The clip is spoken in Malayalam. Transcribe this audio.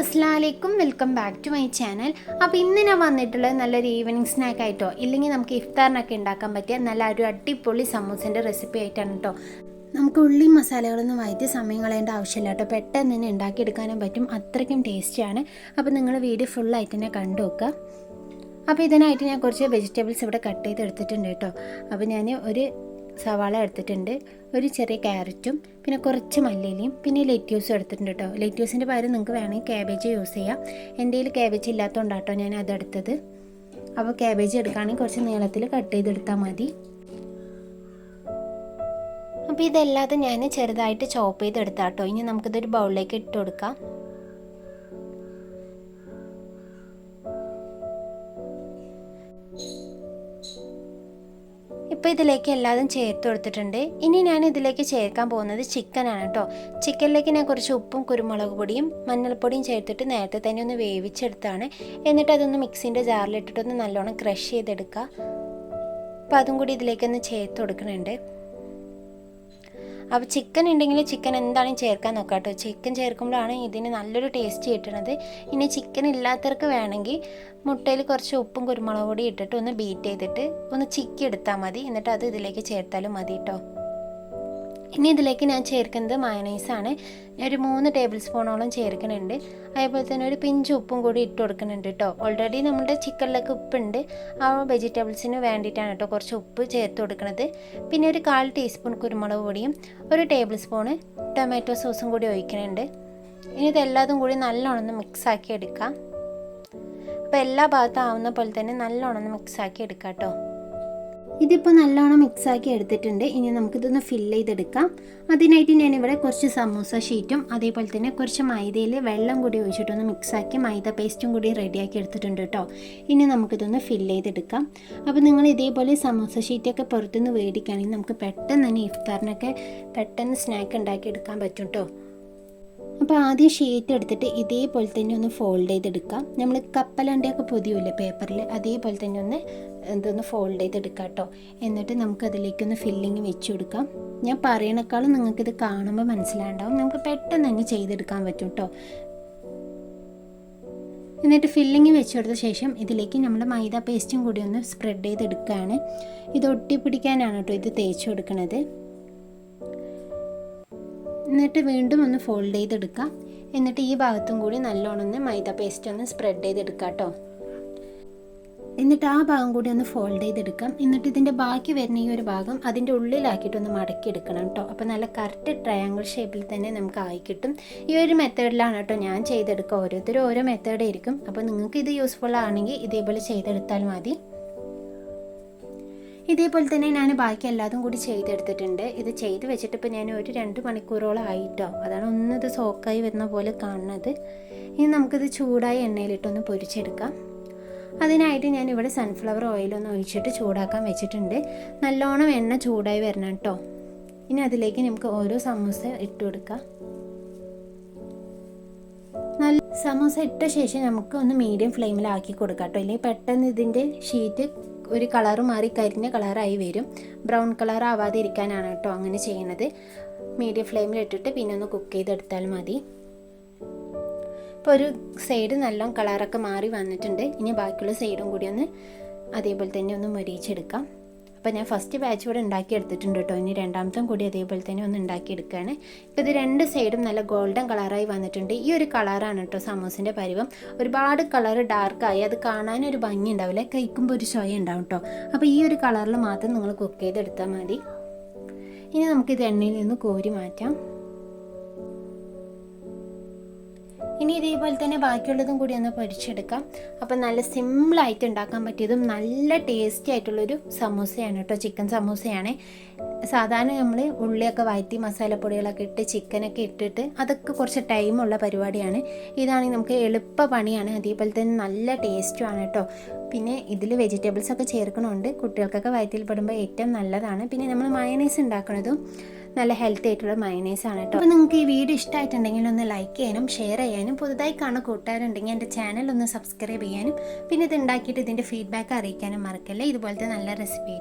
അസ്സലാമു അലൈക്കും, welcome back to my channel. അപ്പോൾ ഇന്ന് ഞാൻ വന്നിട്ടുള്ളത് നല്ലൊരു ഈവനിങ് സ്നാക്ക് ആയിട്ടോ, ഇല്ലെങ്കിൽ നമുക്ക് ഇഫ്താറിനൊക്കെ ഉണ്ടാക്കാൻ പറ്റിയ നല്ല ഒരു അടിപൊളി സമൂസേൻ്റെ റെസിപ്പി ആയിട്ടാണ് കേട്ടോ. നമുക്ക് ഉള്ളി മസാലകളൊന്നും വഴറ്റി സമയം കളയേണ്ട ആവശ്യമില്ല കേട്ടോ, പെട്ടെന്ന് തന്നെ ഉണ്ടാക്കിയെടുക്കാനും പറ്റും, അത്രയ്ക്കും ടേസ്റ്റിയാണ്. അപ്പോൾ നിങ്ങൾ വീഡിയോ ഫുള്ളായിട്ട് തന്നെ കണ്ടു നോക്കുക. അപ്പോൾ ഇതിനായിട്ട് ഞാൻ കുറച്ച് വെജിറ്റബിൾസ് ഇവിടെ കട്ട് ചെയ്തെടുത്തിട്ടുണ്ട് കേട്ടോ. അപ്പോൾ ഞാൻ ഒരു സവാള എടുത്തിട്ടുണ്ട്, ഒരു ചെറിയ ക്യാരറ്റും, പിന്നെ കുറച്ച് മല്ലിയിലയും, പിന്നെ ലെറ്റ്യൂസും എടുത്തിട്ടുണ്ട് കേട്ടോ. ലെറ്റ്യൂസിൻ്റെ പകരം നിങ്ങൾക്ക് വേണമെങ്കിൽ ക്യാബേജ് യൂസ് ചെയ്യാം. എൻ്റെ കയ്യിൽ ക്യാബേജ് ഇല്ലാത്തതുകൊണ്ടാട്ടോ ഞാൻ അതെടുത്തത്. അപ്പോൾ ക്യാബേജ് എടുക്കുകയാണെങ്കിൽ കുറച്ച് നീളത്തിൽ കട്ട് ചെയ്തെടുത്താൽ മതി. അപ്പോൾ ഇതല്ലാതെ ഞാൻ ചെറുതായിട്ട് ചോപ്പ് ചെയ്തെടുത്താട്ടോ. ഇനി നമുക്കിതൊരു ബൗളിലേക്ക് ഇട്ട് കൊടുക്കാം. ഇപ്പോൾ ഇതിലേക്ക് എല്ലാതും ചേർത്ത് കൊടുത്തിട്ടുണ്ട്. ഇനി ഞാൻ ഇതിലേക്ക് ചേർക്കാൻ പോകുന്നത് ചിക്കനാണ് കേട്ടോ. ചിക്കനിലേക്ക് ഞാൻ കുറച്ച് ഉപ്പും കുരുമുളക് പൊടിയും മഞ്ഞൾപ്പൊടിയും ചേർത്തിട്ട് നേരത്തെ തന്നെ ഒന്ന് വേവിച്ചെടുത്താണ്. എന്നിട്ട് അതൊന്ന് മിക്സിൻ്റെ ജാറിലിട്ടിട്ടൊന്ന് നല്ലോണം ക്രഷ് ചെയ്തെടുക്കുക. അപ്പോൾ അതും കൂടി ഇതിലേക്കൊന്ന് ചേർത്ത് കൊടുക്കുന്നുണ്ട്. അപ്പോൾ ചിക്കൻ ഉണ്ടെങ്കിൽ ചിക്കൻ എന്താണെങ്കിലും ചേർക്കാൻ നോക്കാം കേട്ടോ. ചിക്കൻ ചേർക്കുമ്പോഴാണ് ഇതിന് നല്ലൊരു ടേസ്റ്റ് കിട്ടുന്നത്. ഇനി ചിക്കൻ ഇല്ലാത്തവർക്ക് വേണമെങ്കിൽ മുട്ടയിൽ കുറച്ച് ഉപ്പും കുരുമുളക് പൊടി ഇട്ടിട്ട് ഒന്ന് ബീറ്റ് ചെയ്തിട്ട് ഒന്ന് ചിക്കി എടുത്താൽ മതി. എന്നിട്ട് അത് ഇതിലേക്ക് ചേർത്താലും മതി കേട്ടോ. ഇനി ഇതിലേക്ക് ഞാൻ ചേർക്കുന്നത് മയണൈസാണ്. ഒരു 3 ടേബിൾ സ്പൂണോളം ചേർക്കുന്നുണ്ട്. അതേപോലെ തന്നെ ഒരു പിഞ്ച് ഉപ്പും കൂടി ഇട്ട് കൊടുക്കുന്നുണ്ട് കേട്ടോ. ഓൾറെഡി നമ്മുടെ ചിക്കനിലൊക്കെ ഉപ്പുണ്ട്, ആ വെജിറ്റബിൾസിന് വേണ്ടിയിട്ടാണ് കേട്ടോ കുറച്ച് ഉപ്പ് ചേർത്ത് കൊടുക്കുന്നത്. പിന്നെ ഒരു 1/4 ടീസ്പൂൺ കുരുമുളക് പൊടിയും ഒരു ടേബിൾ സ്പൂണ് ടൊമാറ്റോ സോസും കൂടി ഒഴിക്കുന്നുണ്ട്. ഇനി ഇതെല്ലാതും കൂടി നല്ലോണം ഒന്ന് മിക്സാക്കി എടുക്കാം. അപ്പോൾ എല്ലാ ഭാഗത്തും ആവുന്ന പോലെ തന്നെ നല്ലോണം ഒന്ന് മിക്സാക്കി എടുക്കാം കേട്ടോ. ഇതിപ്പോൾ നല്ലോണം മിക്സാക്കി എടുത്തിട്ടുണ്ട്. ഇനി നമുക്കിതൊന്ന് ഫില്ല് ചെയ്തെടുക്കാം. അതിനായിട്ട് ഞാനിവിടെ കുറച്ച് സമൂസ ഷീറ്റും അതേപോലെ തന്നെ കുറച്ച് മൈദയിൽ വെള്ളം കൂടി ഒഴിച്ചിട്ടൊന്ന് മിക്സാക്കി മൈദ പേസ്റ്റും കൂടി റെഡിയാക്കി എടുത്തിട്ടുണ്ട് കേട്ടോ. ഇനി നമുക്കിതൊന്ന് ഫില്ല് ചെയ്തെടുക്കാം. അപ്പോൾ നിങ്ങൾ ഇതേപോലെ സമൂസ ഷീറ്റൊക്കെ പുറത്തുനിന്ന് മേടിക്കുകയാണെങ്കിൽ നമുക്ക് പെട്ടെന്ന് തന്നെ ഇഫ്താറിനൊക്കെ പെട്ടെന്ന് സ്നാക്ക് ഉണ്ടാക്കി എടുക്കാൻ പറ്റും കേട്ടോ. അപ്പോൾ ആദ്യം ഷീറ്റ് എടുത്തിട്ട് ഇതേപോലെ തന്നെ ഒന്ന് ഫോൾഡ് ചെയ്തെടുക്കാം. നമ്മൾ കപ്പലണ്ടിയൊക്കെ പൊതിയൂല്ലേ പേപ്പറിൽ, അതേപോലെ തന്നെ ഒന്ന് ഫോൾഡ് ചെയ്തെടുക്കാം കേട്ടോ. എന്നിട്ട് നമുക്കതിലേക്കൊന്ന് ഫില്ലിങ് വെച്ച് കൊടുക്കാം. ഞാൻ പറയണേക്കാളും നിങ്ങൾക്കിത് കാണുമ്പോൾ മനസ്സിലാണ്ടാവും, നമുക്ക് പെട്ടെന്ന് തന്നെ ചെയ്തെടുക്കാൻ പറ്റും കേട്ടോ. എന്നിട്ട് ഫില്ലിങ് വെച്ച് കൊടുത്ത ശേഷം ഇതിലേക്ക് നമ്മുടെ മൈദ പേസ്റ്റും കൂടി ഒന്ന് സ്പ്രെഡ് ചെയ്തെടുക്കുകയാണ്. ഇത് ഒട്ടിപ്പിടിക്കാനാണ് കേട്ടോ ഇത് തേച്ച് കൊടുക്കുന്നത്. എന്നിട്ട് വീണ്ടും ഒന്ന് ഫോൾഡ് ചെയ്തെടുക്കാം. എന്നിട്ട് ഈ ഭാഗത്തും കൂടി നല്ലോണം ഒന്ന് മൈദ പേസ്റ്റ് ഒന്ന് സ്പ്രെഡ് ചെയ്തെടുക്കാം കേട്ടോ. എന്നിട്ട് ആ ഭാഗം കൂടി ഒന്ന് ഫോൾഡ് ചെയ്തെടുക്കാം. എന്നിട്ട് ഇതിൻ്റെ ബാക്കി വരുന്ന ഈ ഒരു ഭാഗം അതിൻ്റെ ഉള്ളിലാക്കിയിട്ടൊന്ന് മടക്കി എടുക്കണം കേട്ടോ. അപ്പോൾ നല്ല കറക്റ്റ് ട്രയാങ്കിൾ ഷേപ്പിൽ തന്നെ നമുക്ക് ആയി കിട്ടും. ഈ ഒരു മെത്തേഡിലാണ് കേട്ടോ ഞാൻ ചെയ്തെടുക്കുക. ഓരോരുത്തരും ഓരോ മെത്തേഡ് ആയിരിക്കും. അപ്പോൾ നിങ്ങൾക്ക് ഇത് യൂസ്ഫുൾ ആണെങ്കിൽ ഇതേപോലെ ചെയ്തെടുത്താൽ മതി. ഇതേപോലെ തന്നെ ഞാൻ ബാക്കി എല്ലാതും കൂടി ചെയ്തെടുത്തിട്ടുണ്ട്. ഇത് ചെയ്ത് വെച്ചിട്ട് ഇപ്പോൾ ഞാൻ ഒരു 2 മണിക്കൂറോളം ആയിട്ടോ. അതാണ് ഒന്നത് സോക്കായി വരുന്ന പോലെ കാണുന്നത്. ഇനി നമുക്കിത് ചൂടായ എണ്ണയിലിട്ടൊന്ന് പൊരിച്ചെടുക്കാം. അതിനായിട്ട് ഞാൻ ഇവിടെ സൺഫ്ലവർ ഓയിലൊന്ന് ഒഴിച്ചിട്ട് ചൂടാക്കാൻ വെച്ചിട്ടുണ്ട്. നല്ലോണം എണ്ണ ചൂടായി വരണം കേട്ടോ. ഇനി അതിലേക്ക് നമുക്ക് ഓരോ സമൂസ ഇട്ട് കൊടുക്കാം. നല്ല സമൂസ ഇട്ട ശേഷം നമുക്ക് ഒന്ന് മീഡിയം ഫ്ലെയിമിലാക്കി കൊടുക്കാം കേട്ടോ. അല്ലെങ്കിൽ പെട്ടെന്ന് ഇതിൻ്റെ ഷീറ്റ് ഒരു കളറ് മാറി കരിഞ്ഞ കളറായി വരും. ബ്രൗൺ കളർ ആവാതെ ഇരിക്കാനാണ് കേട്ടോ അങ്ങനെ ചെയ്യുന്നത്. മീഡിയം ഫ്ലെയിമിലിട്ടിട്ട് പിന്നെ ഒന്ന് കുക്ക് ചെയ്തെടുത്താൽ മതി. ഇപ്പോൾ ഒരു സൈഡ് നല്ലോണം കളറൊക്കെ മാറി വന്നിട്ടുണ്ട്. ഇനി ബാക്കിയുള്ള സൈഡും കൂടി ഒന്ന് അതേപോലെ തന്നെ ഒന്ന് മൊരിയിച്ചെടുക്കാം. അപ്പോൾ ഞാൻ ഫസ്റ്റ് ബാച്ച് ഇവിടെ ഉണ്ടാക്കിയെടുത്തിട്ടുണ്ട് കേട്ടോ. ഇനി രണ്ടാമത്തും കൂടി അതേപോലെ തന്നെ ഒന്ന് ഉണ്ടാക്കിയെടുക്കുകയാണ്. ഇപ്പോൾ ഇത് 2 സൈഡും നല്ല ഗോൾഡൻ കളറായി വന്നിട്ടുണ്ട്. ഈ ഒരു കളറാണ് കേട്ടോ സമൂസിൻ്റെ പരുവം. ഒരുപാട് കളർ ഡാർക്കായി അത് കാണാനൊരു ഭംഗി ഉണ്ടാവില്ല, കഴിക്കുമ്പോൾ ഒരു ചൊയ ഉണ്ടാവും കേട്ടോ. അപ്പോൾ ഈ ഒരു കളറിൽ മാത്രം നിങ്ങൾ കുക്ക് ചെയ്തെടുത്താൽ മതി. ഇനി നമുക്കിത് എണ്ണയിൽ നിന്ന് കോരി മാറ്റാം. ഇനി ഇതേപോലെ തന്നെ ബാക്കിയുള്ളതും കൂടി ഒന്ന് പൊരിച്ചെടുക്കാം. അപ്പം നല്ല സിമ്പിളായിട്ട് ഉണ്ടാക്കാൻ പറ്റിയതും നല്ല ടേസ്റ്റി ആയിട്ടുള്ളൊരു സമൂസയാണ് കേട്ടോ. ചിക്കൻ സമൂസയാണ്. സാധാരണ നമ്മൾ ഉള്ളിയൊക്കെ വഴറ്റി മസാലപ്പൊടികളൊക്കെ ഇട്ട് ചിക്കനൊക്കെ ഇട്ടിട്ട് അതൊക്കെ കുറച്ച് ടൈമുള്ള പരിപാടിയാണ്. ഇതാണെങ്കിൽ നമുക്ക് എളുപ്പ പണിയാണ്, അതേപോലെ തന്നെ നല്ല ടേസ്റ്റുമാണ് കേട്ടോ. പിന്നെ ഇതിൽ വെജിറ്റബിൾസൊക്കെ ചേർക്കണമുണ്ട്. കുട്ടികൾക്കൊക്കെ വയറ്റിൽ പെടുമ്പോൾ ഏറ്റവും നല്ലതാണ്. പിന്നെ നമ്മൾ മയണൈസ് ഉണ്ടാക്കുന്നതും നല്ല ഹെൽത്തി ആയിട്ടുള്ള മയണൈസാണ് കേട്ടോ. അപ്പോൾ നിങ്ങൾക്ക് ഈ വീഡിയോ ഇഷ്ടമായിട്ടുണ്ടെങ്കിൽ ഒന്ന് ലൈക്ക് ചെയ്യാനും ഷെയർ ചെയ്യാനും, പുതുതായി കാണുന്ന കൂട്ടുകാരുണ്ടെങ്കിൽ എൻ്റെ ചാനൽ ഒന്ന് സബ്സ്ക്രൈബ് ചെയ്യാനും, പിന്നെ ഇത് ഉണ്ടാക്കിയിട്ട് ഇതിൻ്റെ ഫീഡ്ബാക്ക് അറിയിക്കാനും മറക്കല്ലേ. ഇതുപോലത്തെ നല്ല റെസിപ്പി